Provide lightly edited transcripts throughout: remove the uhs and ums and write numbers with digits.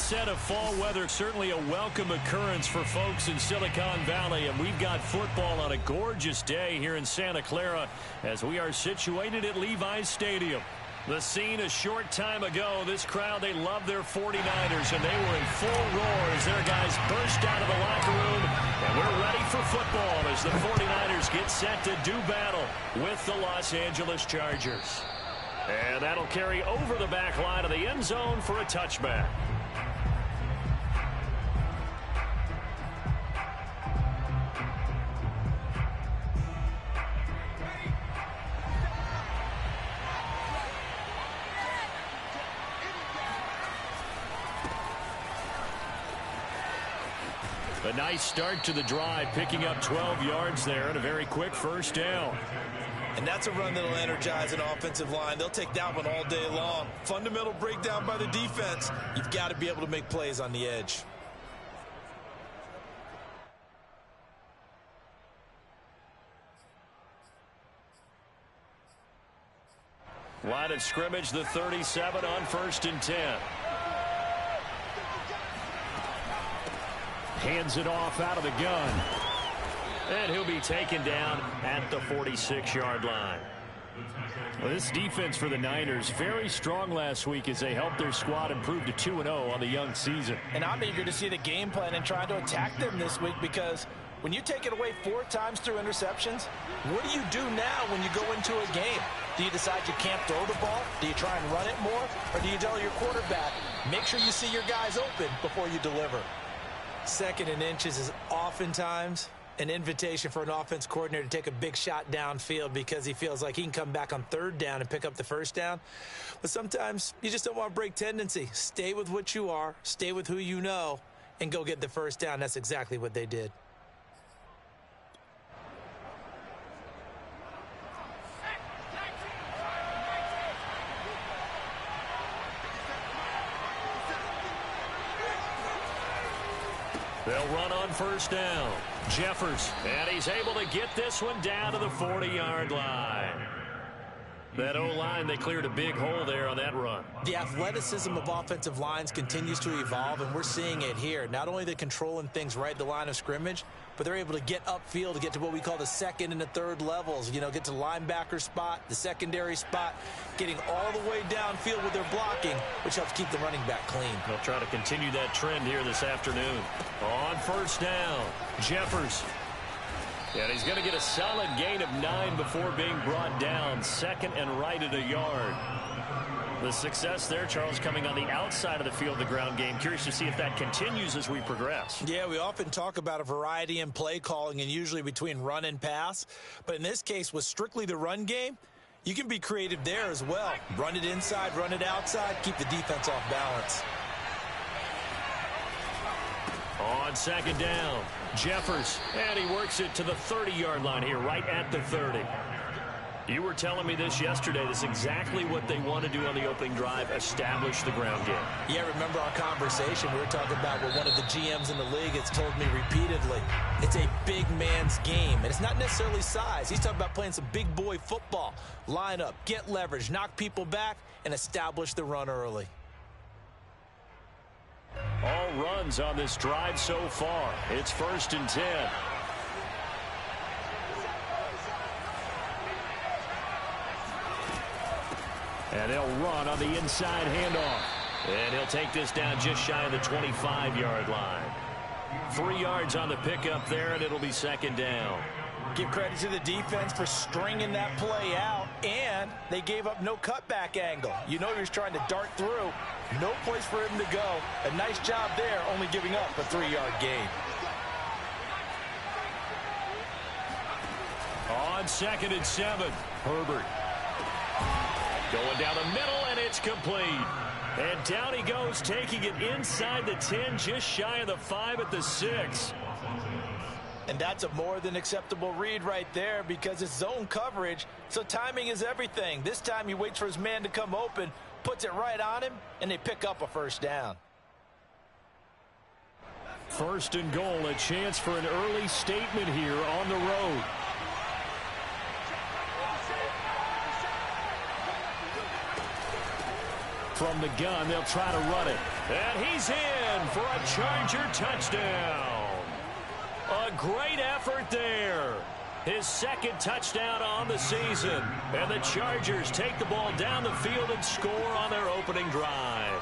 onset of fall weather, certainly a welcome occurrence for folks in Silicon Valley, and we've got football on a gorgeous day here in Santa Clara as we are situated at Levi's Stadium. The scene a short time ago, this crowd, they love their 49ers, and they were in full roar as their guys burst out of the locker room, and we're ready for football as the 49ers get set to do battle with the Los Angeles Chargers. And that'll carry over the back line of the end zone for a touchback. A nice start to the drive, picking up 12 yards there and a very quick first down. And that's a run that'll energize an offensive line. They'll take that one all day long. Fundamental breakdown by the defense. You've got to be able to make plays on the edge. Line of scrimmage, the 37 on 1st and 10. Hands it off out of the gun. And he'll be taken down at the 46-yard line. Well, this defense for the Niners, very strong last week as they helped their squad improve to 2-0 on the young season. And I'm eager to see the game plan and trying to attack them this week, because when you take it away 4 times through interceptions, what do you do now when you go into a game? Do you decide you can't throw the ball? Do you try and run it more? Or do you tell your quarterback, make sure you see your guys open before you deliver? 2nd and inches is oftentimes an invitation for an offense coordinator to take a big shot downfield because he feels like he can come back on 3rd down and pick up the 1st down. But sometimes you just don't want to break tendency. Stay with what you are, stay with who you know, and go get the 1st down. That's exactly what they did. They'll run on 1st down. Jeffers, and he's able to get this one down to the 40-yard line. That O-line, they cleared a big hole there on that run. The athleticism of offensive lines continues to evolve, and we're seeing it here. Not only they're controlling things right at the line of scrimmage, but they're able to get upfield to get to what we call the 2nd and the 3rd levels. You know, get to linebacker spot, the secondary spot, getting all the way downfield with their blocking, which helps keep the running back clean. They'll try to continue that trend here this afternoon. On 1st down, Jeffers. And he's going to get a solid gain of 9 before being brought down. 2nd and right at a yard. The success there, Charles, coming on the outside of the field, the ground game. Curious to see if that continues as we progress. Yeah, we often talk about a variety in play calling and usually between run and pass. But in this case, with strictly the run game, you can be creative there as well. Run it inside, run it outside, keep the defense off balance. On 2nd down, Jeffers, and he works it to the 30-yard line here, right at the 30. You were telling me this yesterday. This is exactly what they want to do on the opening drive, establish the ground game. Yeah, remember our conversation. We were talking about what one of the GMs in the league has told me repeatedly. It's a big man's game, and it's not necessarily size. He's talking about playing some big boy football. Line up, get leverage, knock people back, and establish the run early. All runs on this drive so far. It's 1st and 10. And they'll run on the inside handoff. And he'll take this down just shy of the 25-yard line. 3 yards on the pickup there, and it'll be 2nd down. Give credit to the defense for stringing that play out, and they gave up no cutback angle. You know he was trying to dart through. No place for him to go. A nice job there, only giving up a 3-yard gain. On 2nd and 7, Herbert. Going down the middle, and it's complete. And down he goes, taking it inside the 10, just shy of the 5 at the 6. And that's a more than acceptable read right there because it's zone coverage, so timing is everything. This time he waits for his man to come open, puts it right on him, and they pick up a 1st down. 1st and goal, a chance for an early statement here on the road. From the gun, they'll try to run it. And he's in for a Charger touchdown. A great effort there. His second touchdown on the season. And the Chargers take the ball down the field and score on their opening drive.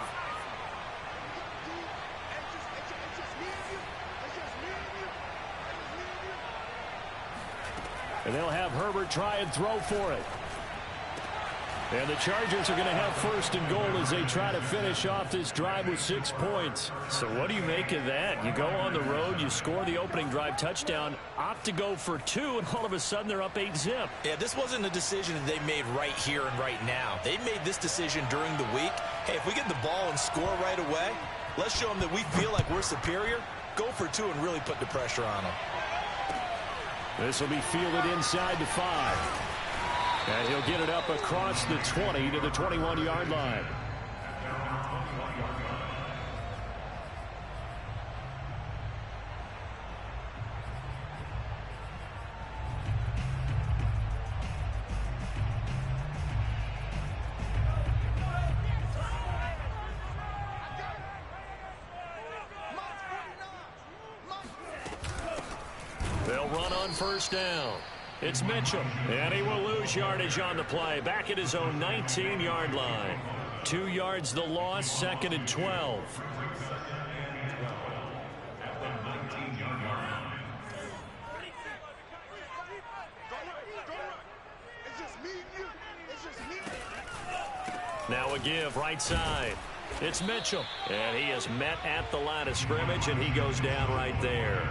And they'll have Herbert try and throw for it. And the Chargers are going to have first and goal as they try to finish off this drive with 6 points. So what do you make of that? You go on the road, you score the opening drive touchdown, opt to go for 2, and all of a sudden they're up 8-zip. Yeah, this wasn't a decision that they made right here and right now. They made this decision during the week. Hey, if we get the ball and score right away, let's show them that we feel like we're superior. Go for 2 and really put the pressure on them. This will be fielded inside the 5. And he'll get it up across the 20 to the 21-yard line. They'll run on first down. It's Mitchell, and he will lose yardage on the play. Back at his own 19-yard line. 2 yards the loss, 2nd and 12. Now a give right side. It's Mitchell, and he is met at the line of scrimmage, and he goes down right there.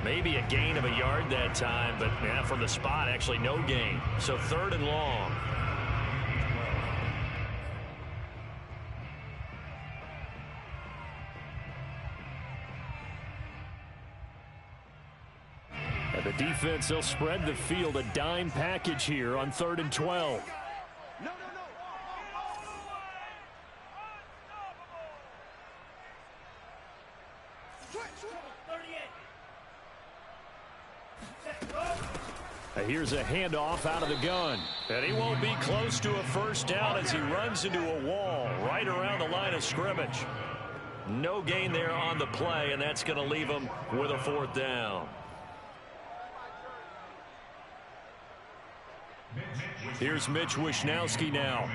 Maybe a gain of a yard that time, but yeah, from the spot, actually no gain. So 3rd and long. And the defense, they'll spread the field, a dime package here on 3rd and 12. Here's a handoff out of the gun. And he won't be close to a first down as he runs into a wall right around the line of scrimmage. No gain there on the play, and that's going to leave him with a 4th down. Here's Mitch Wishnowski now.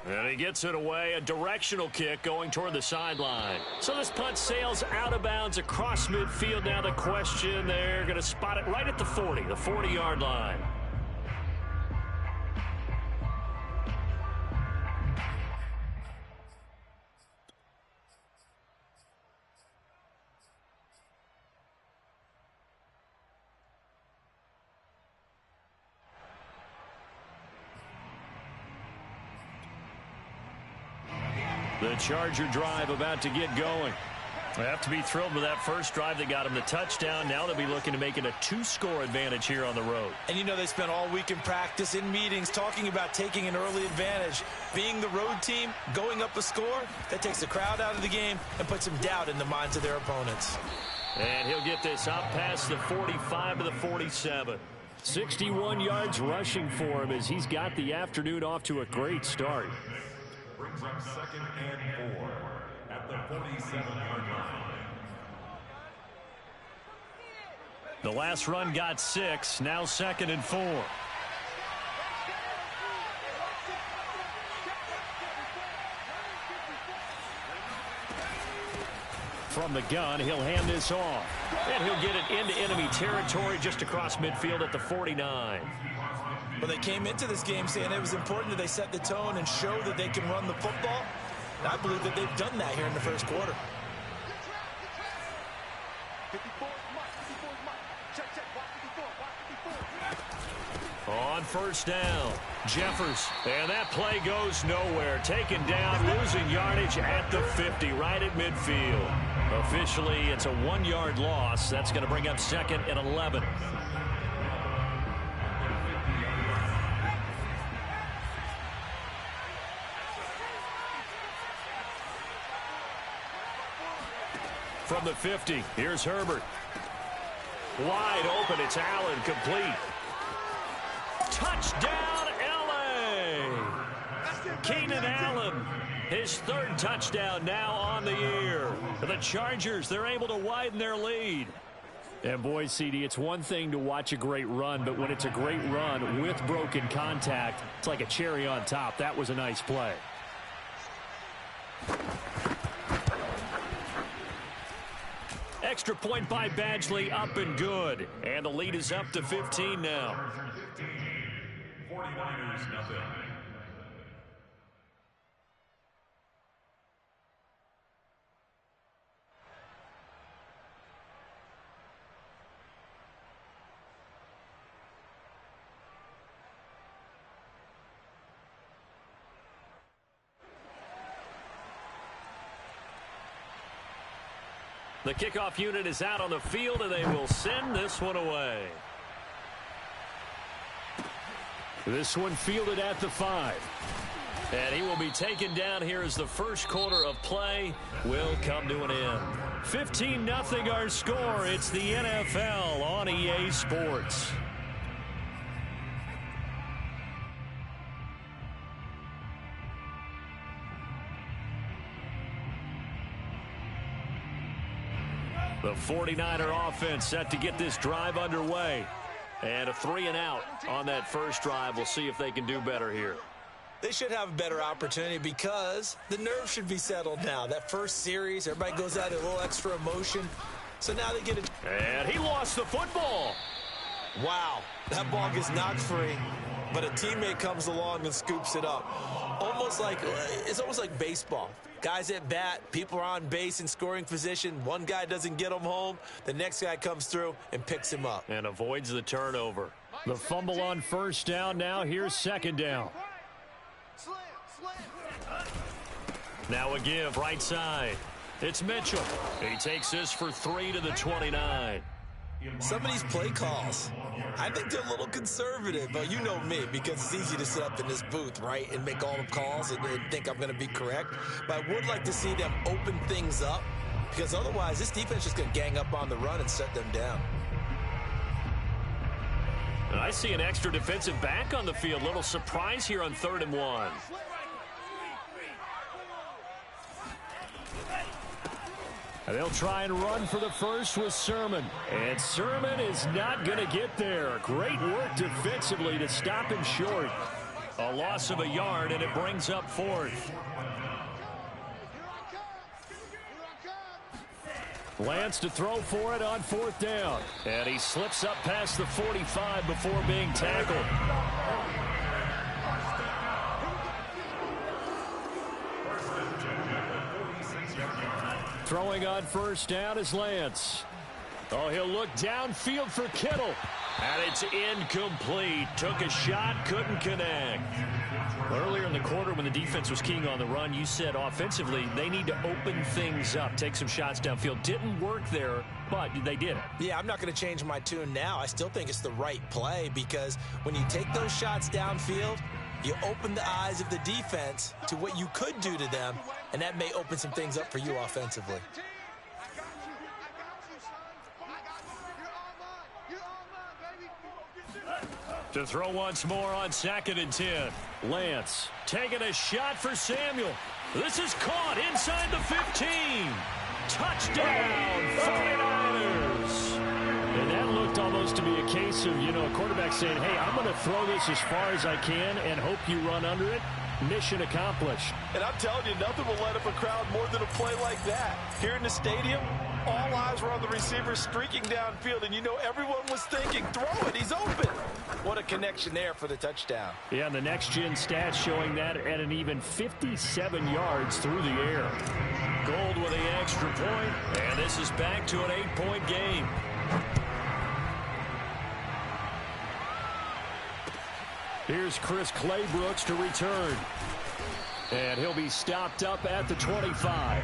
And he gets it away, a directional kick going toward the sideline. So this punt sails out of bounds across midfield. Now the question, they're going to spot it right at the 40, the 40-yard line. The Charger drive about to get going. They have to be thrilled with that first drive that got them the touchdown. Now they'll be looking to make it a 2-score advantage here on the road. And you know they spent all week in practice, in meetings, talking about taking an early advantage. Being the road team, going up a score, that takes the crowd out of the game and puts some doubt in the minds of their opponents. And he'll get this up past the 45 to the 47. 61 yards rushing for him as he's got the afternoon off to a great start. Brings up 2nd and 4 at the 47-yard line. The last run got 6, now 2nd and 4. From the gun, he'll hand this off. And he'll get it into enemy territory just across midfield at the 49. Well, they came into this game saying it was important that they set the tone and show that they can run the football. And I believe that they've done that here in the first quarter. On first down, Jeffers. And that play goes nowhere. Taken down, losing yardage at the 50, right at midfield. Officially, it's a 1-yard loss. That's going to bring up 2nd and 11. from the 50. Here's Herbert. Wide open. It's Allen, complete. Touchdown, L.A. Keenan Allen, his third touchdown now on the year. The Chargers, they're able to widen their lead. And boy, CD, it's one thing to watch a great run, but when it's a great run with broken contact, it's like a cherry on top. That was a nice play. Extra point by Badgley, up and good. And the lead is up to 15 now. 49ers, nothing. The kickoff unit is out on the field, and they will send this one away. This one fielded at the 5. And he will be taken down here as the first quarter of play will come to an end. 15-0 our score. It's the NFL on EA Sports. The 49er offense set to get this drive underway. And a 3-and-out on that first drive. We'll see if they can do better here. They should have a better opportunity because the nerves should be settled now. That first series, everybody goes out a little extra emotion. So now they get it. And he lost the football. Wow, that ball gets knocked free, but a teammate comes along and scoops it up. It's almost like baseball. Guys at bat, people are on base in scoring position. One guy doesn't get him home. The next guy comes through and picks him up. And avoids the turnover. The fumble on first down now. Here's second down. Now a give right side. It's Mitchell. He takes this for 3 to the 29. Some of these play calls, I think they're a little conservative. But you know me, because it's easy to sit up in this booth, right, and make all the calls and think I'm going to be correct. But I would like to see them open things up, because otherwise this defense is going to gang up on the run and shut them down. And I see an extra defensive back on the field. Little surprise here on 3rd and 1. And they'll try and run for the first with Sermon. And Sermon is not going to get there. Great work defensively to stop him short. A loss of a yard, and it brings up 4th. Lance to throw for it on 4th down. And he slips up past the 45 before being tackled. Throwing on first down is Lance. Oh, he'll look downfield for Kittle. And it's incomplete. Took a shot, couldn't connect. Earlier in the quarter when the defense was keying on the run, you said offensively they need to open things up, take some shots downfield. Didn't work there, but they did it. Yeah, I'm not going to change my tune now. I still think it's the right play, because when you take those shots downfield, you open the eyes of the defense to what you could do to them, and that may open some things up for you offensively. To throw once more on 2nd and 10. Lance taking a shot for Samuel. This is caught inside the 15. Touchdown, 49ers. And that looked almost to be a case of, a quarterback saying, hey, I'm going to throw this as far as I can and hope you run under it. Mission accomplished. And I'm telling you, nothing will light up a crowd more than a play like that. Here in the stadium, all eyes were on the receiver streaking downfield, and everyone was thinking, throw it, he's open. What a connection there for the touchdown. Yeah, and the next-gen stats showing that at an even 57 yards through the air. Gold with the extra point, and this is back to an 8-point game. Here's Chris Claybrooks to return. And he'll be stopped up at the 25.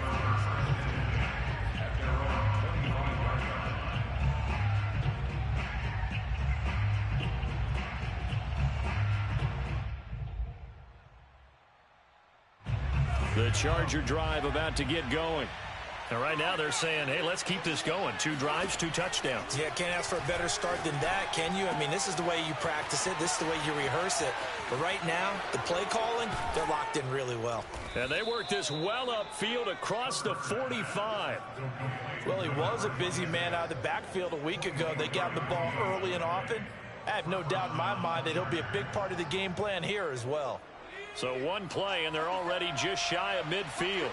The Charger drive about to get going. And right now they're saying, hey, let's keep this going. 2 drives, 2 touchdowns. Yeah, can't ask for a better start than that, can you? I mean, this is the way you practice it. This is the way you rehearse it. But right now, the play calling, they're locked in really well. And they work this well upfield across the 45. Well, he was a busy man out of the backfield a week ago. They got the ball early and often. I have no doubt in my mind that he'll be a big part of the game plan here as well. So 1 play, and they're already just shy of midfield.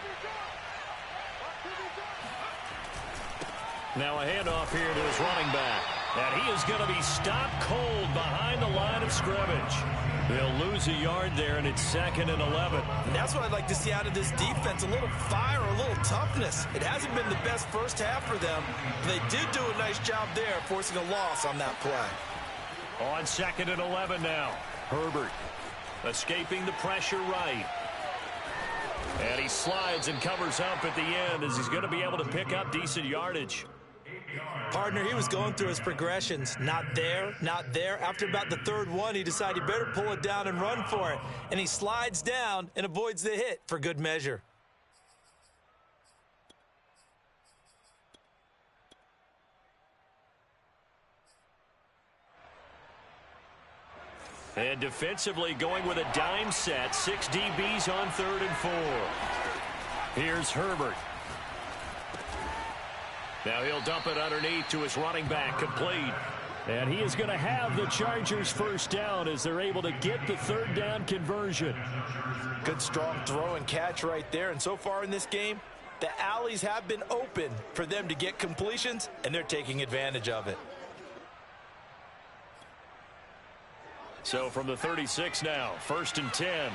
Now a handoff here to his running back. And he is going to be stopped cold behind the line of scrimmage. They'll lose a yard there, and it's 2nd and 11. And that's what I'd like to see out of this defense, a little fire, a little toughness. It hasn't been the best first half for them. They did do a nice job there, forcing a loss on that play. On 2nd and 11 now. Herbert escaping the pressure right. And he slides and covers up at the end as he's going to be able to pick up decent yardage. Partner, he was going through his progressions. Not there, not there. After about the 3rd one, he decided he better pull it down and run for it. And he slides down and avoids the hit for good measure. And defensively going with a dime set. 6 DBs on 3rd and 4. Here's Herbert. Now he'll dump it underneath to his running back, complete. And he is going to have the Chargers first down as they're able to get the 3rd down conversion. Good strong throw and catch right there. And so far in this game, the alleys have been open for them to get completions, and they're taking advantage of it. So from the 36 now, 1st and 10.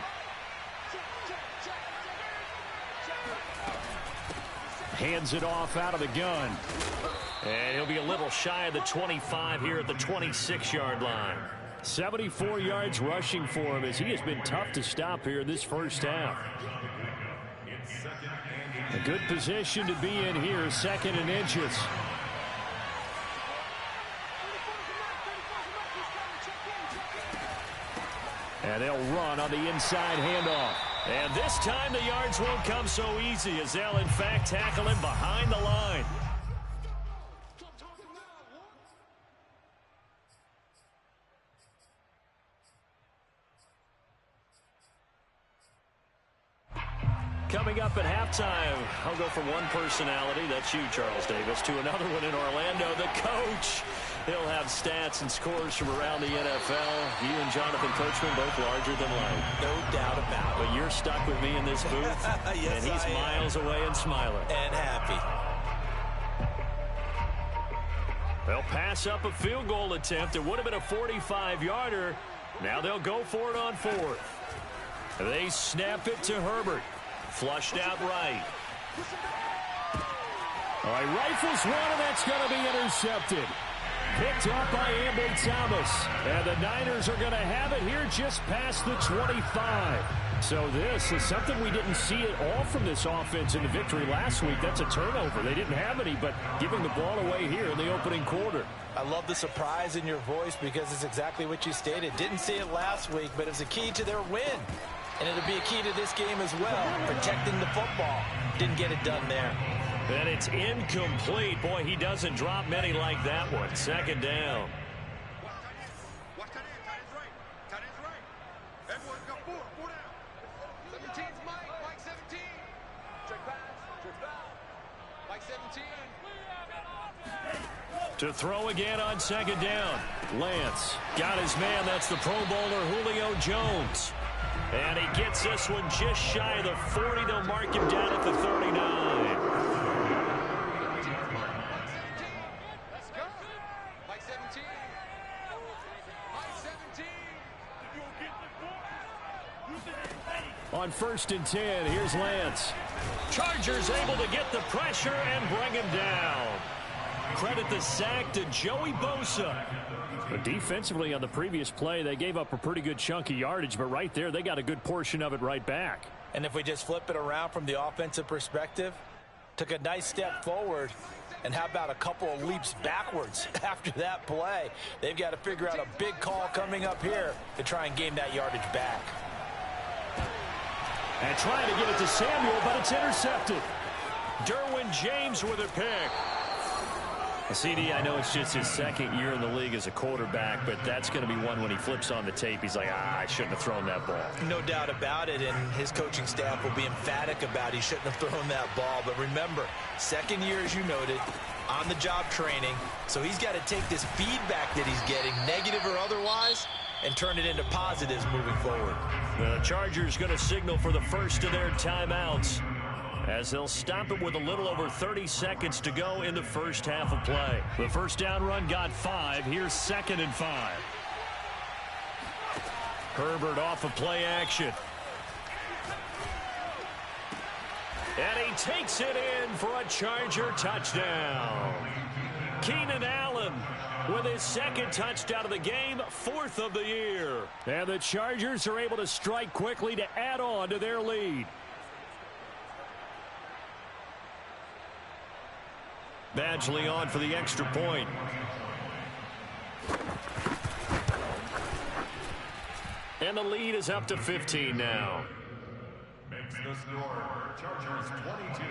Hands it off out of the gun. And he'll be a little shy of the 25 here at the 26-yard line. 74 yards rushing for him as he has been tough to stop here this first half. A good position to be in here, 2nd and inches. And they'll run on the inside handoff. And this time the yards won't come so easy as they'll, in fact, tackle him behind the line. Coming up at halftime, I'll go from one personality, that's you, Charles Davis, to another one in Orlando, the coach. He'll have stats and scores from around the NFL. You and Jonathan Coachman both larger than life. No doubt about it. But you're stuck with me in this booth, yes, and he's miles away and smiling. And happy. They'll pass up a field goal attempt. It would have been a 45-yarder. Now they'll go for it on 4th. They snap it to Herbert. Flushed out right. All right, rifles one, and that's going to be intercepted. Picked up by Ambry Thomas. And the Niners are going to have it here just past the 25. So this is something we didn't see at all from this offense in the victory last week. That's a turnover. They didn't have any, but giving the ball away here in the opening quarter. I love the surprise in your voice because it's exactly what you stated. Didn't see it last week, but it's a key to their win. And it'll be a key to this game as well, protecting the football. Didn't get it done there. And it's incomplete. Boy, he doesn't drop many like that one. 2nd down. To throw again on 2nd down. Lance got his man. That's the Pro Bowler Lolo B.Jones. And he gets this one just shy of the 40. They'll mark him down at the 39. On 1st and 10, here's Lance. Chargers able to get the pressure and bring him down. Credit the sack to Joey Bosa. But defensively on the previous play, they gave up a pretty good chunk of yardage, but right there, they got a good portion of it right back. And if we just flip it around from the offensive perspective, took a nice step forward, and how about a couple of leaps backwards after that play? They've got to figure out a big call coming up here to try and gain that yardage back. And trying to get it to Samuel, but it's intercepted. Derwin James with a pick. CD, I know it's just his second year in the league as a quarterback, but that's going to be one when he flips on the tape. He's like, I shouldn't have thrown that ball. No doubt about it, and his coaching staff will be emphatic about he shouldn't have thrown that ball. But remember, second year, as you noted, on-the-job training, so he's got to take this feedback that he's getting, negative or otherwise, and turn it into positives moving forward. The Chargers going to signal for the first of their timeouts, as they'll stop it with a little over 30 seconds to go in the first half of play. The first down run got 5. Here's 2nd and 5. Herbert off of play action. And he takes it in for a Charger touchdown. Keenan Allen with his 2nd touchdown of the game, 4th of the year. And the Chargers are able to strike quickly to add on to their lead. Badgley on for the extra point. And the lead is up to 15 now. Makes the score Chargers 22,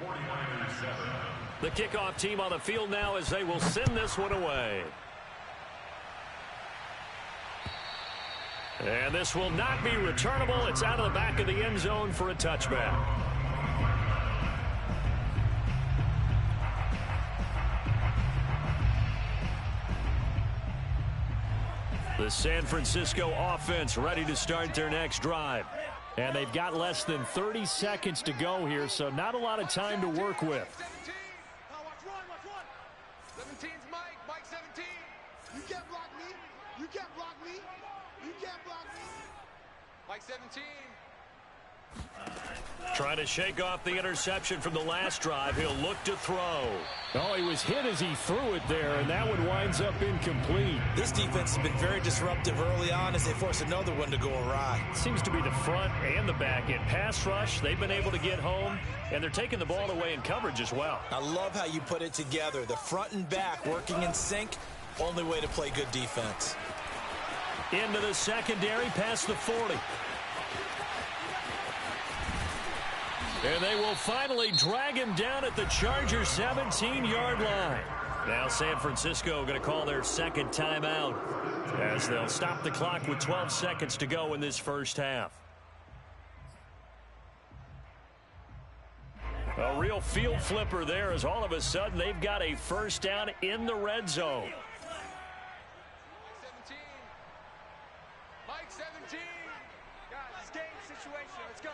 49ers 7. The kickoff team on the field now as they will send this one away. And this will not be returnable. It's out of the back of the end zone for a touchback. The San Francisco offense ready to start their next drive. And they've got less than 30 seconds to go here, so not a lot of time to work with. 17's Mike. Mike 17. You can't block me. You can't block me. You can't block me. Mike 17. Trying to shake off the interception from the last drive. He'll look to throw. Oh, he was hit as he threw it there, and that one winds up incomplete. This defense has been very disruptive early on as they force another one to go awry. Seems to be the front and the back end. Pass rush, they've been able to get home, and they're taking the ball away in coverage as well. I love how you put it together. The front and back working in sync, only way to play good defense. Into the secondary, past the 40. And they will finally drag him down at the Chargers' 17-yard line. Now San Francisco going to call their 2nd timeout as they'll stop the clock with 12 seconds to go in this first half. A real field flipper there as all of a sudden they've got a first down in the red zone. Mike 17. Guys, it's game situation. Let's go.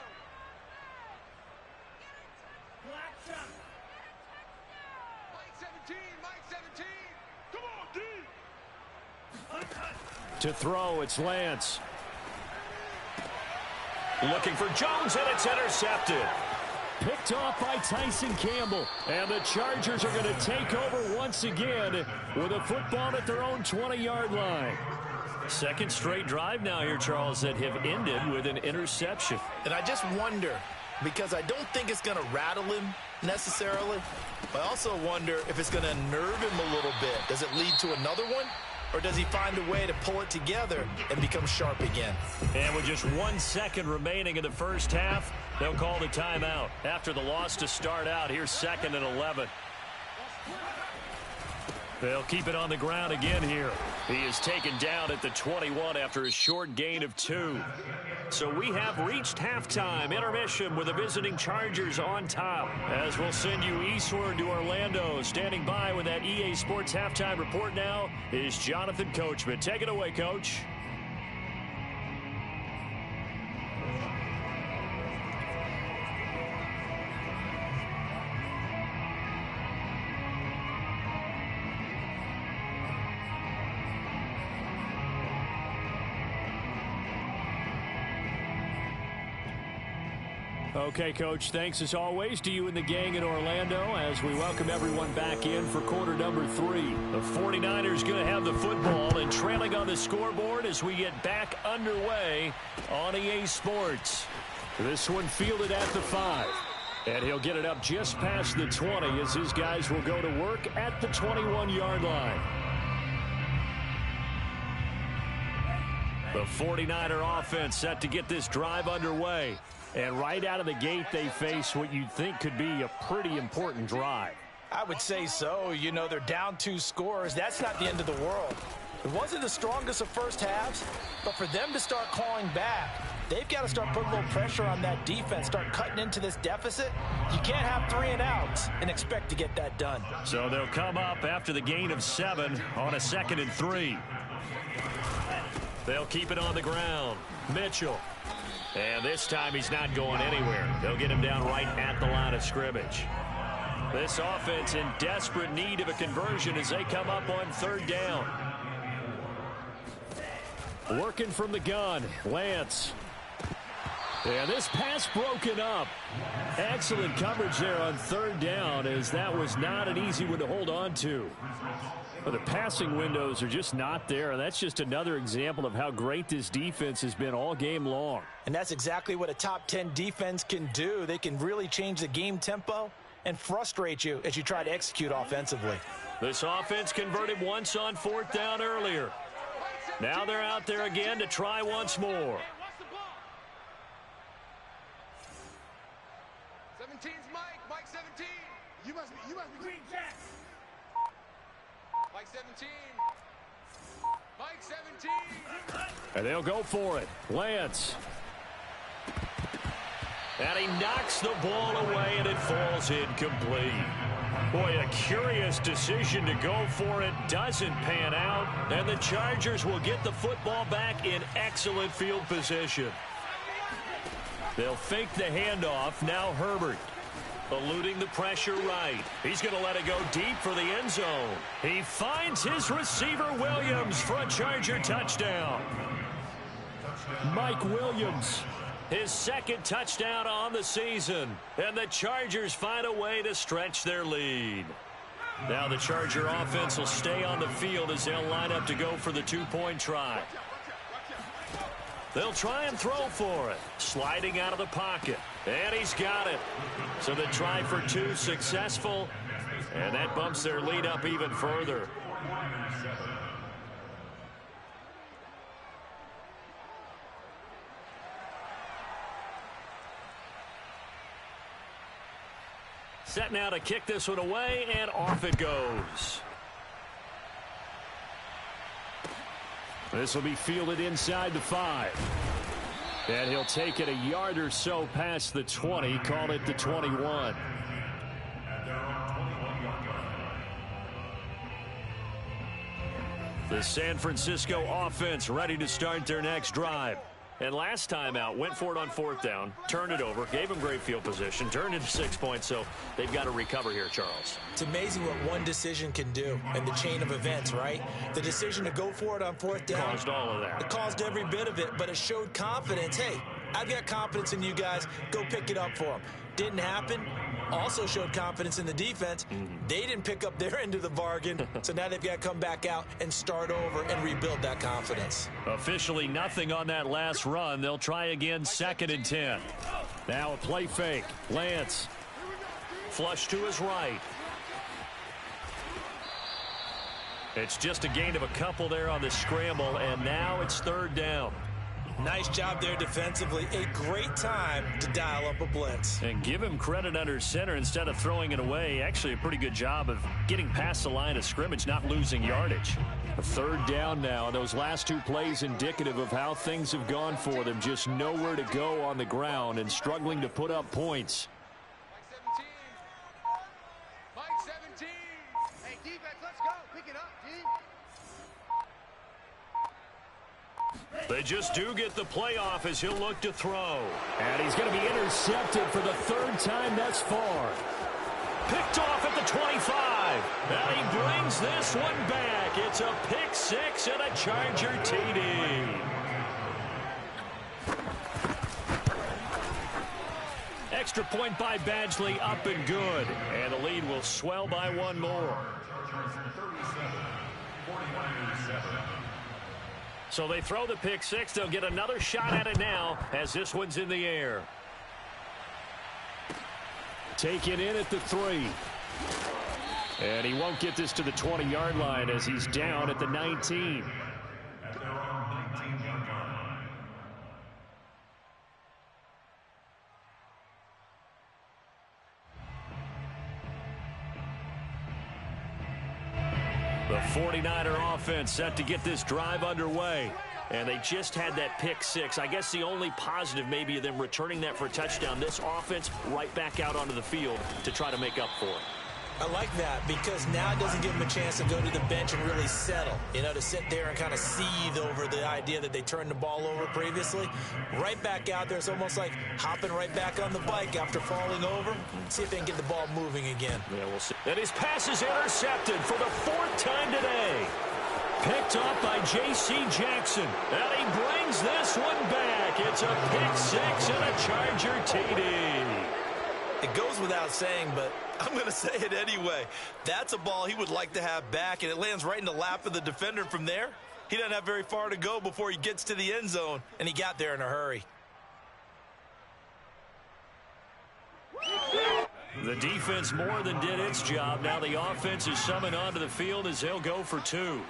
Mike 17. Mike 17. Come on, D. To throw, it's Lance. Looking for Jones, and it's intercepted. Picked off by Tyson Campbell. And the Chargers are going to take over once again with a football at their own 20-yard line. Second straight drive now here, Charles, that have ended with an interception. And I just wonder, because I don't think it's going to rattle him necessarily, but I also wonder if it's going to nerve him a little bit. Does it lead to another one? Or does he find a way to pull it together and become sharp again? And with just 1 second remaining in the first half, they'll call the timeout. After the loss to start out, here's 2nd and 11. They'll keep it on the ground again here. He is taken down at the 21 after a short gain of 2. So we have reached halftime intermission with the visiting Chargers on top. As we'll send you eastward to Orlando. Standing by with that EA Sports halftime report now is Jonathan Coachman. Take it away, Coach. Okay, Coach, thanks as always to you and the gang in Orlando as we welcome everyone back in for quarter number 3. The 49ers going to have the football and trailing on the scoreboard as we get back underway on EA Sports. This one fielded at the 5. And he'll get it up just past the 20 as his guys will go to work at the 21-yard line. The 49er offense set to get this drive underway. And right out of the gate, they face what you'd think could be a pretty important drive. I would say so. You know, they're down 2 scores. That's not the end of the world. It wasn't the strongest of first halves, but for them to start clawing back, they've got to start putting a little pressure on that defense, start cutting into this deficit. You can't have 3 and outs and expect to get that done. So they'll come up after the gain of 7 on a 2nd and 3. They'll keep it on the ground. Mitchell. And this time he's not going anywhere. They'll get him down right at the line of scrimmage. This offense in desperate need of a conversion as they come up on 3rd down. Working from the gun, Lance. And this pass broken up. Excellent coverage there on 3rd down, as that was not an easy one to hold on to. But the passing windows are just not there, and that's just another example of how great this defense has been all game long. And that's exactly what a top 10 defense can do. They can really change the game tempo and frustrate you as you try to execute offensively. This offense converted once on 4th down earlier. Now they're out there again to try once more. 17's Mike 17. You must be Green Jack. Mike 17. Mike 17. And they'll go for it. Lance. And he knocks the ball away, and it falls incomplete. Boy, a curious decision to go for it. Doesn't pan out, and the Chargers will get the football back in excellent field position. They'll fake the handoff. Now Herbert. Eluding the pressure right. He's going to let it go deep for the end zone. He finds his receiver Williams for a Charger touchdown. Mike Williams. His 2nd touchdown on the season. And the Chargers find a way to stretch their lead. Now the Charger offense will stay on the field as they'll line up to go for the 2-point try. They'll try and throw for it. Sliding out of the pocket. And he's got it. So the try for 2 successful. And that bumps their lead up even further. Set now to kick this one away, and off it goes. This will be fielded inside the 5. And he'll take it a yard or so past the 20, call it the 21. The San Francisco offense ready to start their next drive. And last time out, went for it on 4th down, turned it over, gave them great field position, turned into 6 points, so they've got to recover here, Charles. It's amazing what one decision can do in the chain of events, right? The decision to go for it on 4th down. Caused all of that. It caused every bit of it, but it showed confidence. Hey, I've got confidence in you guys. Go pick it up for them. Didn't happen. Also showed confidence in the defense. They didn't pick up their end of the bargain, so now they've got to come back out and start over and rebuild that confidence. Officially nothing on that last run. They'll try again, 2nd and 10. Now a play fake. Lance. Flush to his right. It's just a gain of a couple there on the scramble, and now it's 3rd down. Nice job there defensively. A great time to dial up a blitz. And give him credit under center instead of throwing it away. Actually, a pretty good job of getting past the line of scrimmage, not losing yardage. A 3rd down now. Those last 2 plays indicative of how things have gone for them. Just nowhere to go on the ground and struggling to put up points. Mike 17. Hey, defense, let's go. Pick it up, D. They just do get the playoff as he'll look to throw. And he's going to be intercepted for the 3rd time thus far. Picked off at the 25. And he brings this one back. It's a pick 6 and a Charger TD. Extra point by Badgley, up and good. And the lead will swell by 1 more. So they throw the pick 6. They'll get another shot at it now as this one's in the air. Taken in at the 3. And he won't get this to the 20-yard line as he's down at the 19. 49er offense set to get this drive underway. And they just had that pick six. I guess the only positive maybe of them returning that for a touchdown. This offense right back out onto the field to try to make up for it. I like that because now it doesn't give them a chance to go to the bench and really settle, to sit there and kind of seethe over the idea that they turned the ball over previously. Right back out there, it's almost like hopping right back on the bike after falling over. See if they can get the ball moving again. Yeah, we'll see. And his pass is intercepted for the fourth time today. Picked up by J.C. Jackson. And he brings this one back. It's a pick six and a Charger TD. It goes without saying, but I'm going to say it anyway. That's a ball he would like to have back, and it lands right in the lap of the defender from there. He doesn't have very far to go before he gets to the end zone, and he got there in a hurry. The defense more than did its job. Now the offense is summoned onto the field as they'll go for two.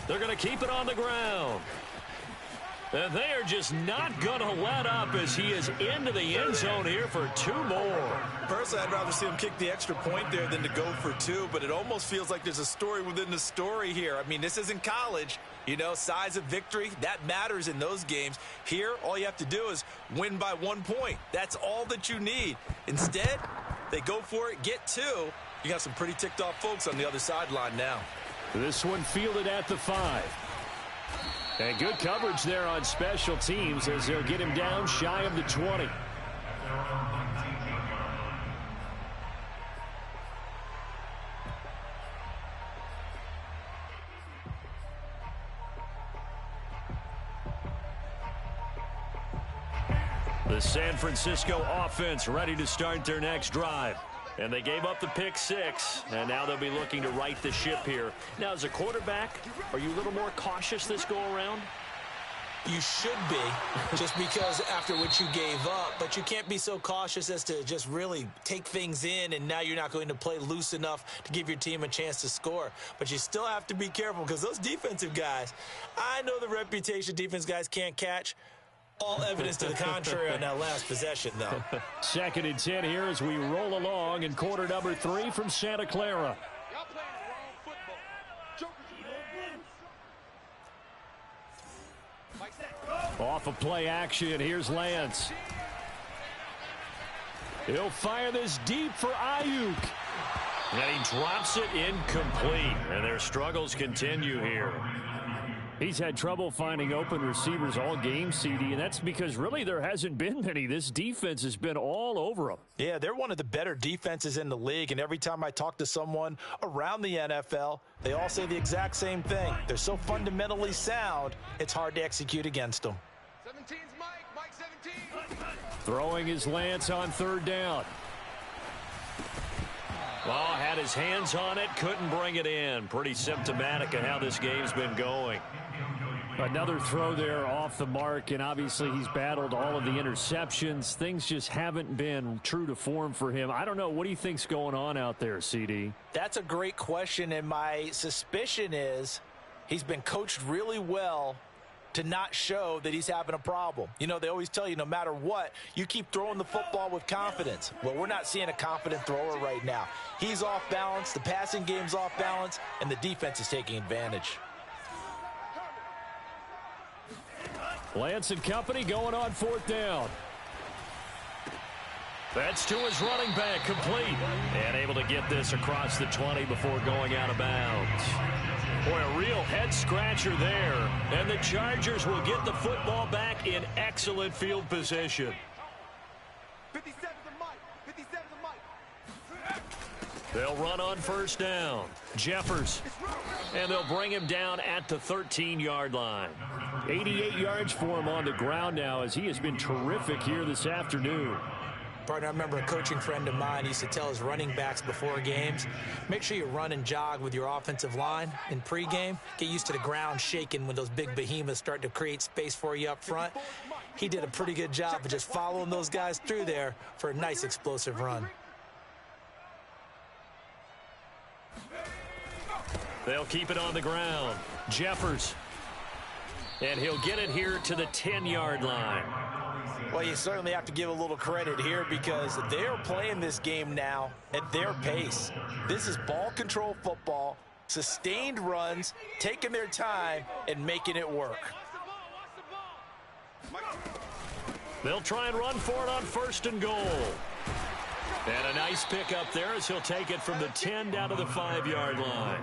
They're going to keep it on the ground. And they are just not going to let up as he is into the end zone here for two more. Personally, I'd rather see him kick the extra point there than to go for two, but it almost feels like there's a story within the story here. I mean, this isn't college. Size of victory, that matters in those games. Here, all you have to do is win by 1 point. That's all that you need. Instead, they go for it, get two. You got some pretty ticked off folks on the other sideline now. This one fielded at the 5. And good coverage there on special teams as they'll get him down shy of the 20. The San Francisco offense ready to start their next drive. And they gave up the pick six, and now they'll be looking to right the ship here. Now, as a quarterback, are you a little more cautious this go-around? You should be, just because after what you gave up. But you can't be so cautious as to just really take things in, and now you're not going to play loose enough to give your team a chance to score. But you still have to be careful because those defensive guys, I know the reputation defense guys can't catch. All evidence to the contrary on that last possession, though. 2nd and 10 here as we roll along in quarter number 3 from Santa Clara. Y'all playing the wrong football. Jokers. Off of play action, here's Lance. He'll fire this deep for Ayuk. And he drops it incomplete, and their struggles continue here. He's had trouble finding open receivers all game, CD, and that's because really there hasn't been many. This defense has been all over them. Yeah, they're one of the better defenses in the league, and every time I talk to someone around the NFL, they all say the exact same thing. They're so fundamentally sound, it's hard to execute against them. 17's Mike 17. Throwing his Lance on 3rd down. Well, had his hands on it, couldn't bring it in. Pretty symptomatic of how this game's been going. Another throw there off the mark, and obviously he's battled all of the interceptions. Things just haven't been true to form for him. I don't know. What do you think's going on out there, CD? That's a great question, and my suspicion is he's been coached really well to not show that he's having a problem. They always tell you no matter what, you keep throwing the football with confidence. Well, we're not seeing a confident thrower right now. He's off balance, the passing game's off balance, and the defense is taking advantage. Lance and company going on 4th down. That's to his running back, complete. And able to get this across the 20 before going out of bounds. Boy, a real head-scratcher there. And the Chargers will get the football back in excellent field position. 57's Mike. 57's Mike. They'll run on 1st down. Jeffers. And they'll bring him down at the 13-yard line. 88 yards for him on the ground now as he has been terrific here this afternoon. Partner, I remember a coaching friend of mine used to tell his running backs before games, make sure you run and jog with your offensive line in pregame. Get used to the ground shaking when those big behemoths start to create space for you up front. He did a pretty good job of just following those guys through there for a nice explosive run. They'll keep it on the ground. Jeffers. And he'll get it here to the 10-yard line. Well, you certainly have to give a little credit here because they're playing this game now at their pace. This is ball control football, sustained runs, taking their time, and making it work. They'll try and run for it on 1st and goal. And a nice pickup there as he'll take it from the 10 down to the 5-yard line.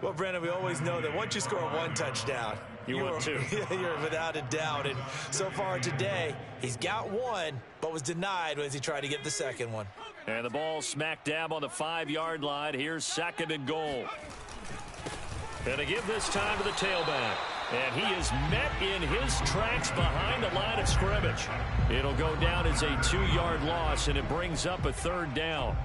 Well, Brandon, we always know that once you score one touchdown, want two. You're without a doubt. And so far today, he's got one, but was denied as he tried to get the second one. And the ball smack dab on the 5-yard line. Here's 2nd and goal. And to give this time to the tailback. And he is met in his tracks behind the line of scrimmage. It'll go down as a 2-yard loss, and it brings up a 3rd down.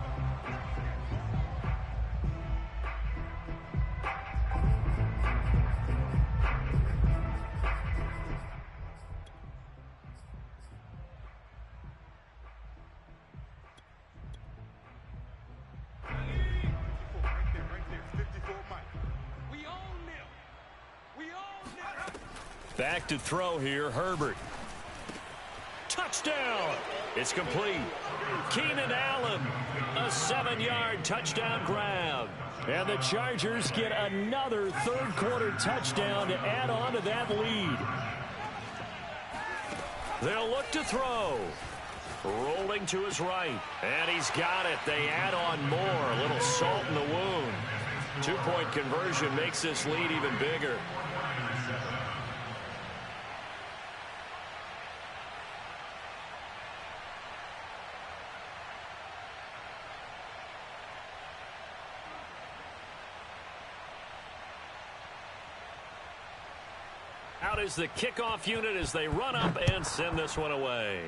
Back to throw here, Herbert. Touchdown! It's complete. Keenan Allen, a 7-yard touchdown grab. And the Chargers get another 3rd quarter touchdown to add on to that lead. They'll look to throw. Rolling to his right. And he's got it. They add on more. A little salt in the wound. 2-point conversion makes this lead even bigger. Out is the kickoff unit as they run up and send this one away.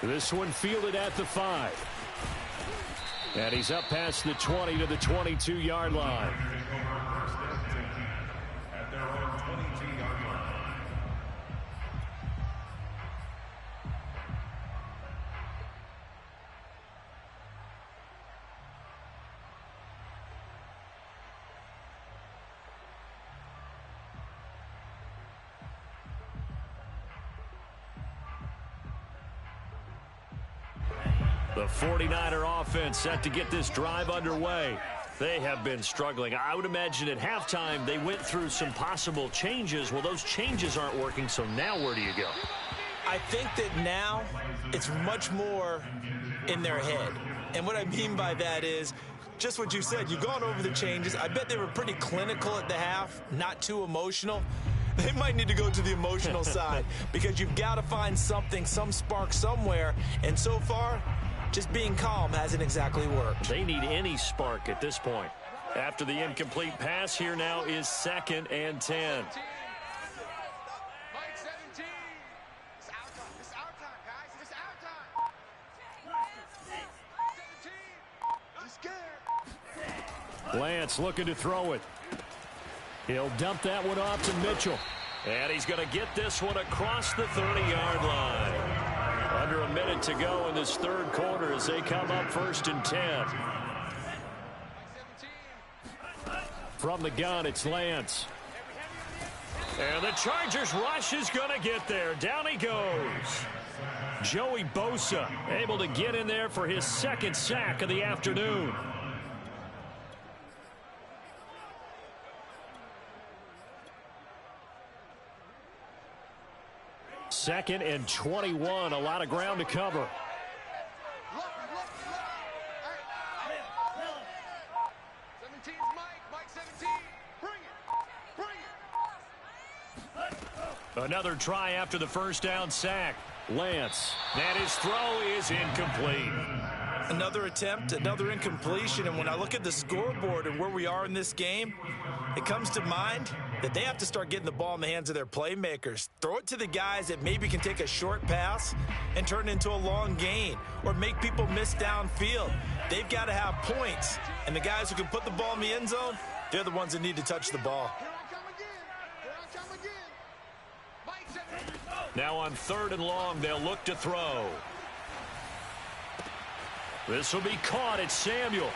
This one fielded at the 5. And he's up past the 20 to the 22-yard line. At their own 22-yard line. The 49er offense set to get this drive underway. They have been struggling. I would imagine at halftime they went through some possible changes. Well, those changes aren't working, so now where do you go? I think that now it's much more in their head. And what I mean by that is just what you said. You've gone over the changes. I bet they were pretty clinical at the half, not too emotional. They might need to go to the emotional side because you've got to find something, some spark somewhere. And so far, just being calm hasn't exactly worked. They need any spark at this point. After the incomplete pass, here now is 2nd and 10. Mike 17. It's our time. It's our time, guys. It's our time. 17. I'm scared. Lance looking to throw it. He'll dump that one off to Mitchell. And he's going to get this one across the 30-yard line. Under a minute to go in this 3rd quarter as they come up 1st and 10. From the gun, it's Lance. And the Chargers rush is going to get there. Down he goes. Joey Bosa able to get in there for his 2nd sack of the afternoon. Second and 21, a lot of ground to cover. 17's Mike 17. Bring it. Another try after the 1st down sack. Lance, and his throw is incomplete. Another attempt, another incompletion, and when I look at the scoreboard and where we are in this game, it comes to mind that they have to start getting the ball in the hands of their playmakers. Throw it to the guys that maybe can take a short pass and turn it into a long gain or make people miss downfield. They've got to have points, and the guys who can put the ball in the end zone, they're the ones that need to touch the ball. Here I come again. Here I come again. Mike 17. Now on 3rd and long, they'll look to throw. This will be caught. It's Samuel.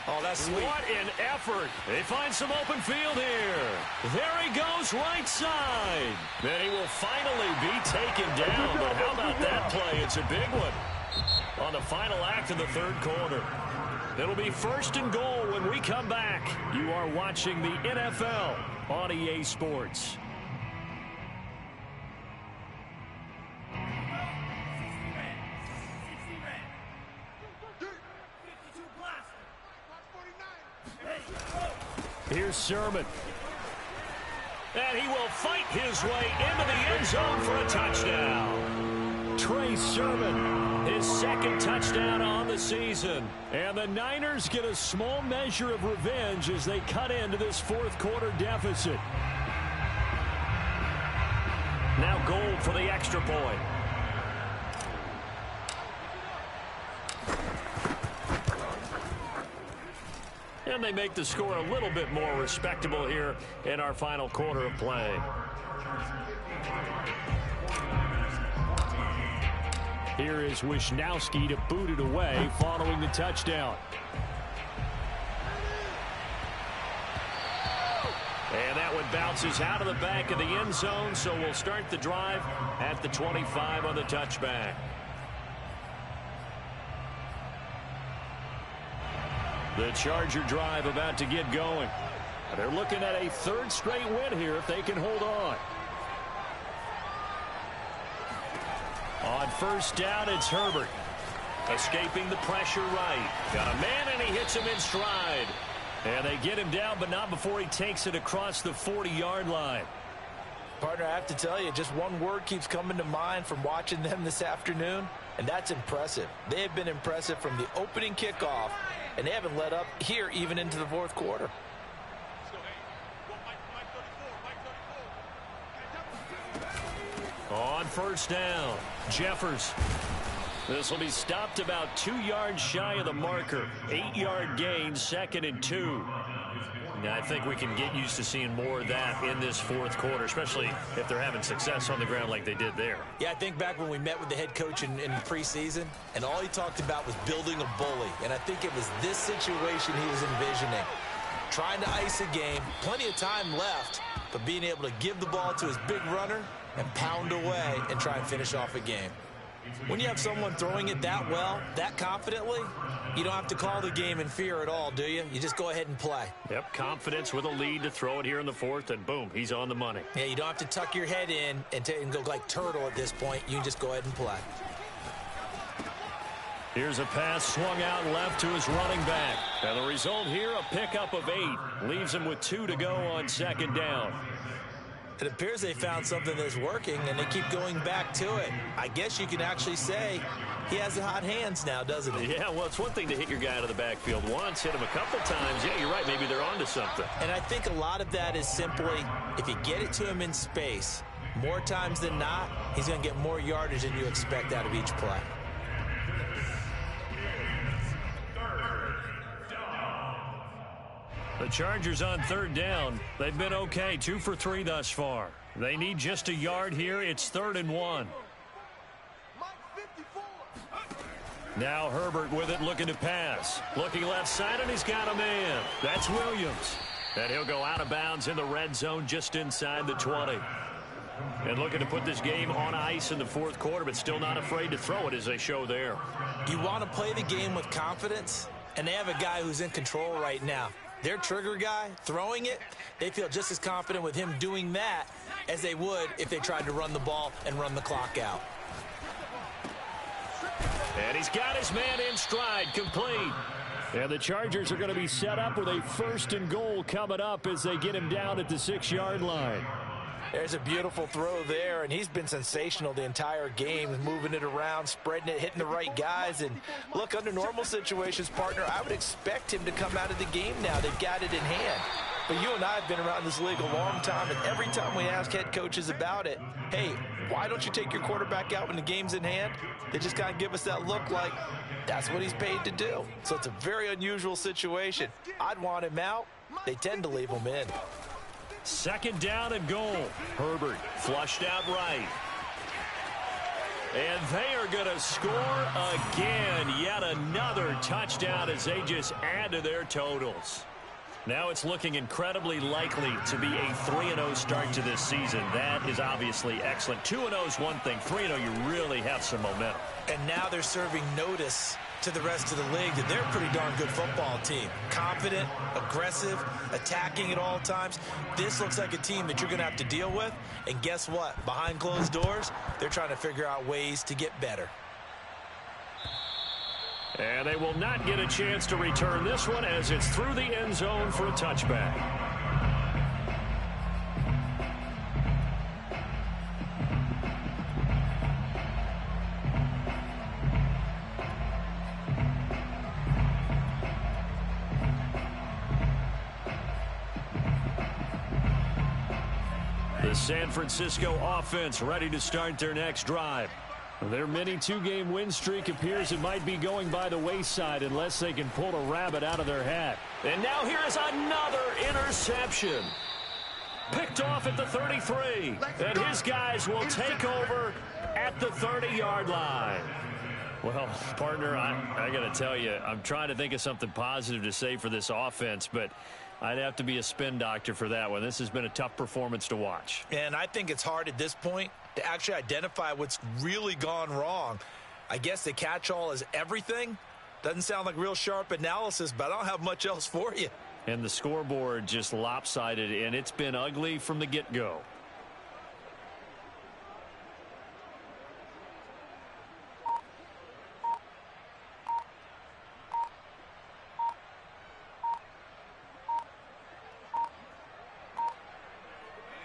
Oh, that's sweet. What an effort. They find some open field here. There he goes, right side. Then he will finally be taken down. But how about that play? It's a big one on the final act of the third quarter. It'll be 1st and goal when we come back. You are watching the NFL on EA Sports. Here's Sermon. And he will fight his way into the end zone for a touchdown. Trey Sermon, his 2nd touchdown on the season. And the Niners get a small measure of revenge as they cut into this 4th quarter deficit. Now goal for the extra point. And they make the score a little bit more respectable here in our final quarter of play. Here is Wisnowski to boot it away following the touchdown. And that one bounces out of the back of the end zone, so we'll start the drive at the 25 on the touchback. The Charger drive about to get going. They're looking at a 3rd straight win here if they can hold on. On 1st down, it's Herbert. Escaping the pressure right. Got a man, and he hits him in stride. And they get him down, but not before he takes it across the 40-yard line. Partner, I have to tell you, just one word keeps coming to mind from watching them this afternoon, and that's impressive. They have been impressive from the opening kickoff, and they haven't let up here even into the 4th quarter. On 1st down, Jeffers. This will be stopped about 2 yards shy of the marker. 8-yard gain, 2nd and 2. Now, I think we can get used to seeing more of that in this 4th quarter, especially if they're having success on the ground like they did there. Yeah, I think back when we met with the head coach in preseason, and all he talked about was building a bully. And I think it was this situation he was envisioning. Trying to ice a game, plenty of time left, but being able to give the ball to his big runner and pound away and try and finish off a game. When you have someone throwing it that well, that confidently, you don't have to call the game in fear at all, do you? You just go ahead and play. Yep, confidence with a lead to throw it here in the 4th, and boom, he's on the money. Yeah, you don't have to tuck your head in and go like turtle at this point. You can just go ahead and play. Here's a pass swung out left to his running back. And the result here, a pickup of 8. Leaves him with 2 to go on 2nd down. It appears they found something that's working, and they keep going back to it. I guess you can actually say he has the hot hands now, doesn't he? Yeah, well, it's one thing to hit your guy out of the backfield once, hit him a couple times. Yeah, you're right. Maybe they're onto something. And I think a lot of that is simply if you get it to him in space, more times than not, he's going to get more yardage than you expect out of each play. The Chargers on 3rd down. They've been okay, 2 for 3 thus far. They need just a yard here. It's 3rd and 1. Now Herbert with it, looking to pass. Looking left side, and he's got a man. That's Williams. And he'll go out of bounds in the red zone just inside the 20. And looking to put this game on ice in the 4th quarter, but still not afraid to throw it as they show there. You want to play the game with confidence, and they have a guy who's in control right now. Their trigger guy throwing it, they feel just as confident with him doing that as they would if they tried to run the ball and run the clock out. And he's got his man in stride, complete. And the Chargers are going to be set up with a 1st and goal coming up as they get him down at the 6-yard line. There's a beautiful throw there, and he's been sensational the entire game, moving it around, spreading it, hitting the right guys. And look, under normal situations, partner, I would expect him to come out of the game now. They've got it in hand. But you and I have been around this league a long time, and every time we ask head coaches about it, hey, why don't you take your quarterback out when the game's in hand? They just kind of give us that look like that's what he's paid to do. So it's a very unusual situation. I'd want him out. They tend to leave him in. 2nd down and goal. Herbert flushed out right. And they are going to score again. Yet another touchdown as they just add to their totals. Now it's looking incredibly likely to be a 3-0 start to this season. That is obviously excellent. 2-0 is one thing. 3-0, you really have some momentum. And now they're serving notice to the rest of the league that they're a pretty darn good football team. Confident, aggressive, attacking at all times. This looks like a team that you're going to have to deal with. And guess what? Behind closed doors, they're trying to figure out ways to get better. And they will not get a chance to return this one as it's through the end zone for a touchback. The San Francisco offense ready to start their next drive. Their mini two-game win streak appears it might be going by the wayside unless they can pull a rabbit out of their hat. And now here is another interception. Picked off at the 33. And his guys will take over at the 30-yard line. Well, partner, I got to tell you, I'm trying to think of something positive to say for this offense, but I'd have to be a spin doctor for that one. This has been a tough performance to watch. And I think it's hard at this point to actually identify what's really gone wrong. I guess the catch-all is everything. Doesn't sound like real sharp analysis, but I don't have much else for you. And the scoreboard just lopsided, and it's been ugly from the get-go.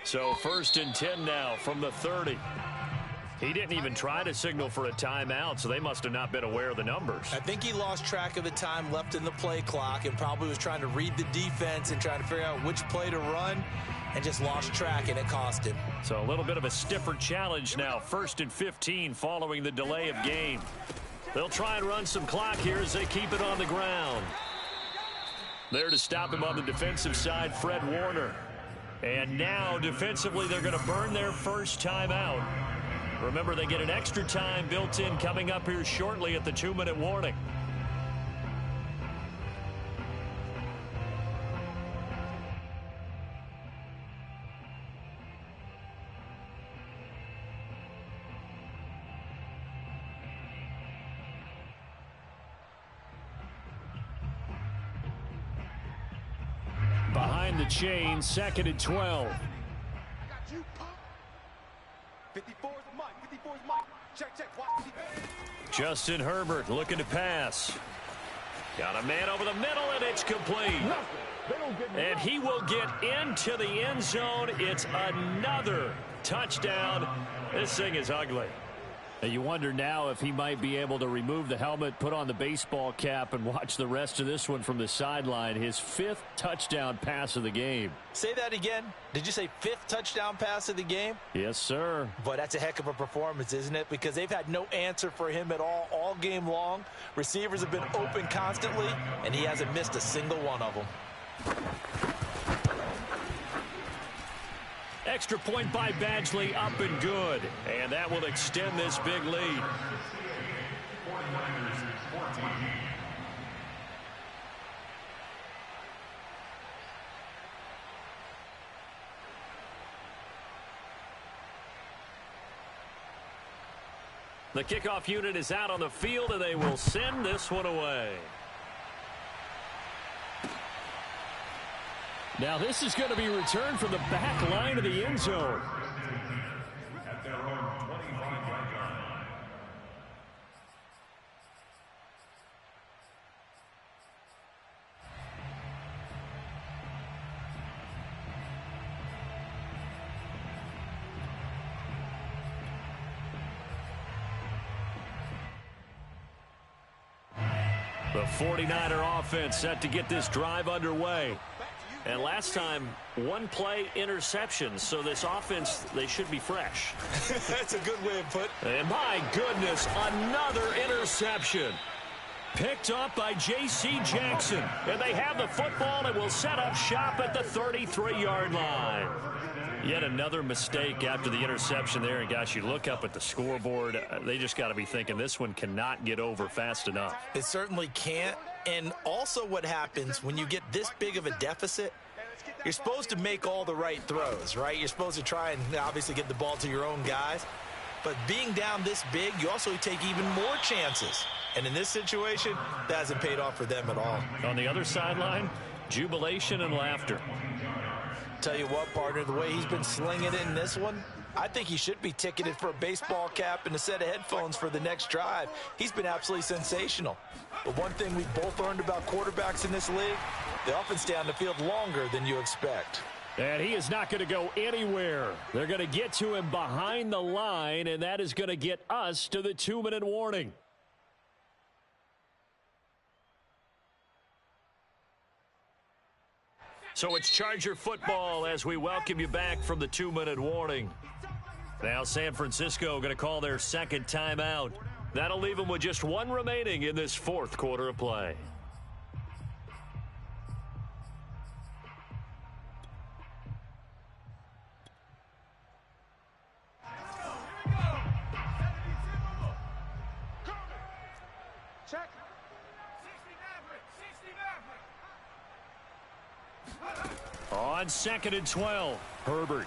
So 1st and 10 now from the 30. He didn't even try to signal for a timeout, so they must have not been aware of the numbers. I think he lost track of the time left in the play clock and probably was trying to read the defense and trying to figure out which play to run and just lost track, and it cost him. So a little bit of a stiffer challenge now. 1st and 15 following the delay of game. They'll try and run some clock here as they keep it on the ground. There to stop him on the defensive side, Fred Warner. And now, defensively, they're going to burn their first timeout. Remember, they get an extra time built in coming up here shortly at the 2-minute warning. Behind the chain, 2nd and 12. I got you, punk. 54 is Mike. 54 is Mike. Check. Watch 54. Justin Herbert looking to pass. Got a man over the middle, and it's complete. And he will get into the end zone. It's another touchdown. This thing is ugly. You wonder now if he might be able to remove the helmet, put on the baseball cap, and watch the rest of this one from the sideline. His 5th touchdown pass of the game. Say that again. Did you say 5th touchdown pass of the game? Yes, sir. But that's a heck of a performance, isn't it? Because they've had no answer for him at all game long. Receivers have been open constantly, and he hasn't missed a single one of them. Extra point by Badgley, up and good. And that will extend this big lead. 49ers 14. The kickoff unit is out on the field, and they will send this one away. Now this is going to be returned from the back line of the end zone. At their own 25-yard line. The 49er offense set to get this drive underway. And last time, one play interception. So this offense, they should be fresh. That's a good way of putting it. And my goodness, another interception. Picked up by J.C. Jackson. And they have the football and will set up shop at the 33-yard line. Yet another mistake after the interception there. And, gosh, you look up at the scoreboard, they just got to be thinking this one cannot get over fast enough. It certainly can't. And also what happens when you get this big of a deficit, you're supposed to make all the right throws, right? You're supposed to try and obviously get the ball to your own guys. But being down this big, you also take even more chances. And in this situation, that hasn't paid off for them at all. On the other sideline, jubilation and laughter. Tell you what, partner, the way he's been slinging it in this one, I think he should be ticketed for a baseball cap and a set of headphones for the next drive. He's been absolutely sensational. But one thing we both learned about quarterbacks in this league, they often stay on the field longer than you expect. And he is not going to go anywhere. They're going to get to him behind the line, and that is going to get us to the 2-minute warning. So it's Charger football as we welcome you back from the 2-minute warning. Now San Francisco going to call their second timeout. That'll leave them with just one remaining in this fourth quarter of play. On 2nd and 12, Herbert.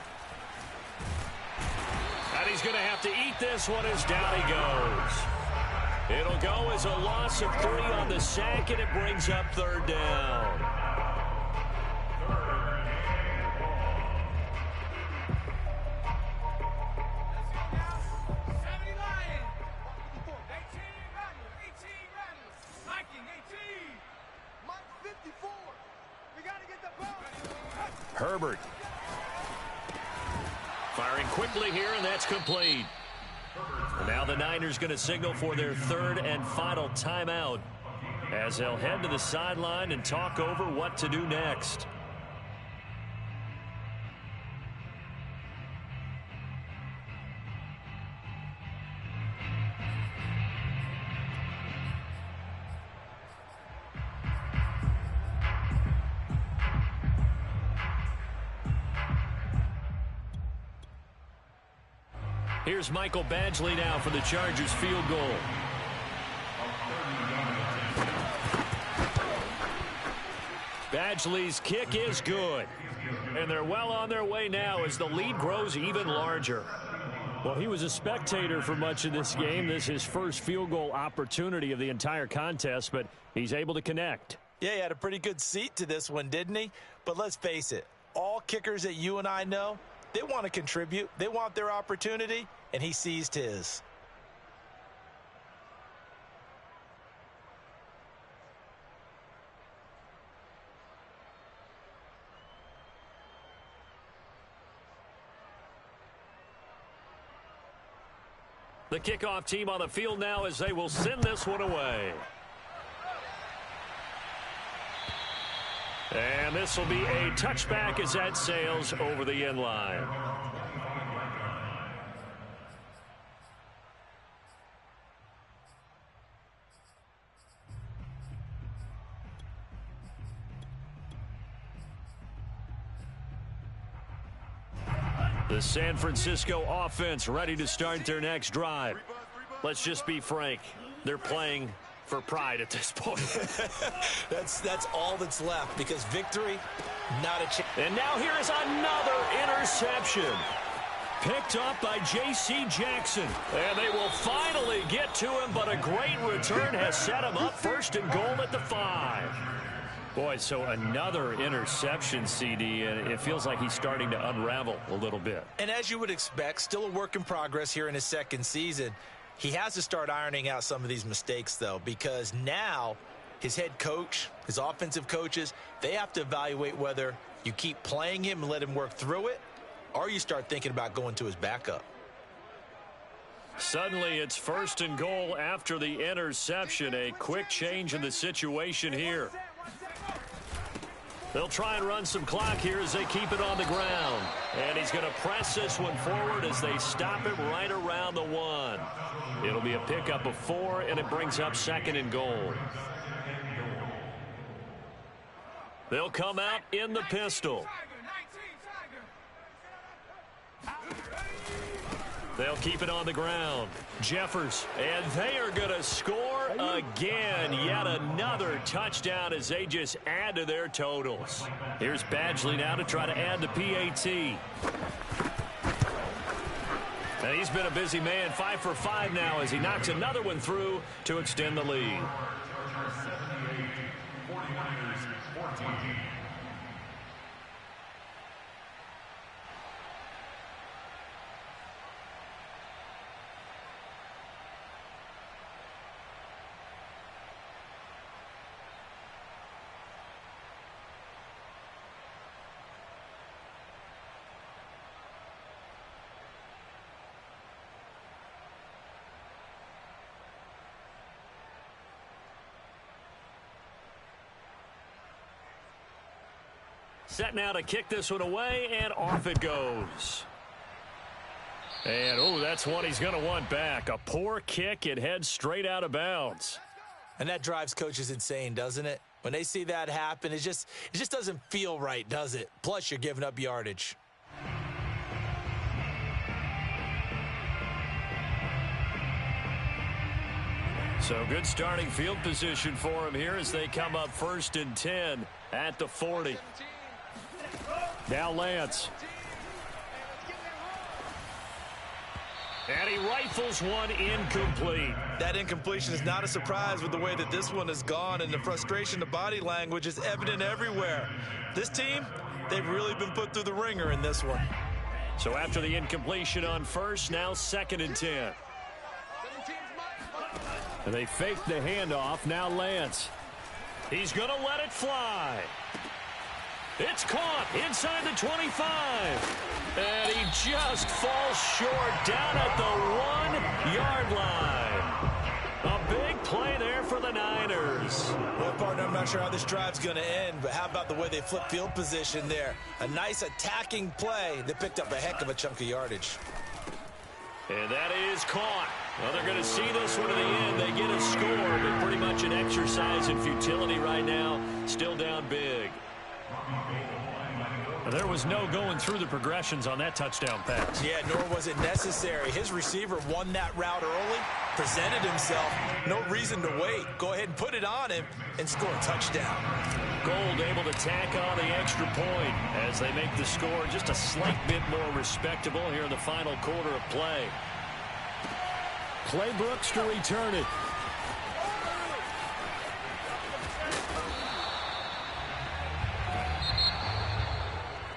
And he's going to have to eat this one as down he goes. It'll go as a loss of 3 on the sack, and it brings up 3rd down. Herbert. Firing quickly here, and that's complete. Now the Niners going to signal for their 3rd and final timeout as they'll head to the sideline and talk over what to do next. Here's Michael Badgley now for the Chargers field goal. Badgley's kick is good. And they're well on their way now as the lead grows even larger. Well, he was a spectator for much of this game. This is his first field goal opportunity of the entire contest, but he's able to connect. Yeah, he had a pretty good seat to this one, didn't he? But let's face it, all kickers that you and I know, they want to contribute. They want their opportunity, and he seized his. The kickoff team on the field now as they will send this one away. And this will be a touchback as that sails over the end line. The San Francisco offense ready to start their next drive. Let's just be frank. They're playing for pride at this point. That's all that's left because victory, not a chance. And now here is another interception. Picked up by J.C. Jackson. And they will finally get to him, but a great return has set him up 1st and goal at the 5. Boy, so another interception, CD, and it feels like he's starting to unravel a little bit. And as you would expect, still a work in progress here in his 2nd season. He has to start ironing out some of these mistakes, though, because now his head coach, his offensive coaches, they have to evaluate whether you keep playing him and let him work through it, or you start thinking about going to his backup. Suddenly, it's 1st and goal after the interception. A quick change in the situation here. They'll try and run some clock here as they keep it on the ground. And he's going to press this one forward as they stop it right around the 1. It'll be a pickup of 4, and it brings up 2nd and goal. They'll come out in the pistol. They'll keep it on the ground. Jeffers, and they are going to score again. Yet another touchdown as they just add to their totals. Here's Badgley now to try to add the PAT. And he's been a busy man, 5 for 5 now as he knocks another one through to extend the lead. Set now to kick this one away, and off it goes. And, oh, that's one he's going to want back. A poor kick. It heads straight out of bounds. And that drives coaches insane, doesn't it? When they see that happen, it just doesn't feel right, does it? Plus, you're giving up yardage. So good starting field position for him here as they come up 1st and 10 at the 40. Now Lance. And he rifles one incomplete. That incompletion is not a surprise with the way that this one has gone, and the frustration, the body language is evident everywhere. This team, they've really been put through the ringer in this one. So after the incompletion on 1st, now 2nd and 10. And they fake the handoff. Now Lance. He's going to let it fly. It's caught inside the 25. And he just falls short down at the 1-yard line. A big play there for the Niners. Well, partner, I'm not sure how this drive's going to end, but how about the way they flip field position there? A nice attacking play that picked up a heck of a chunk of yardage. And that is caught. Well, they're going to see this one to the end. They get a score, but pretty much an exercise in futility right now. Still down big. There was no going through the progressions on that touchdown pass. Yeah, nor was it necessary. His receiver won that route early, presented himself. No reason to wait. Go ahead and put it on him and score a touchdown. Gold able to tack on the extra point as they make the score just a slight bit more respectable here in the final quarter of play. Claybrooks to return it.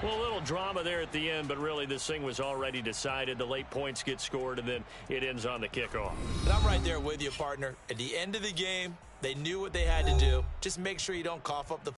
Well, a little drama there at the end, but really this thing was already decided. The late points get scored, and then it ends on the kickoff. And I'm right there with you, partner. At the end of the game, they knew what they had to do. Just make sure you don't cough up the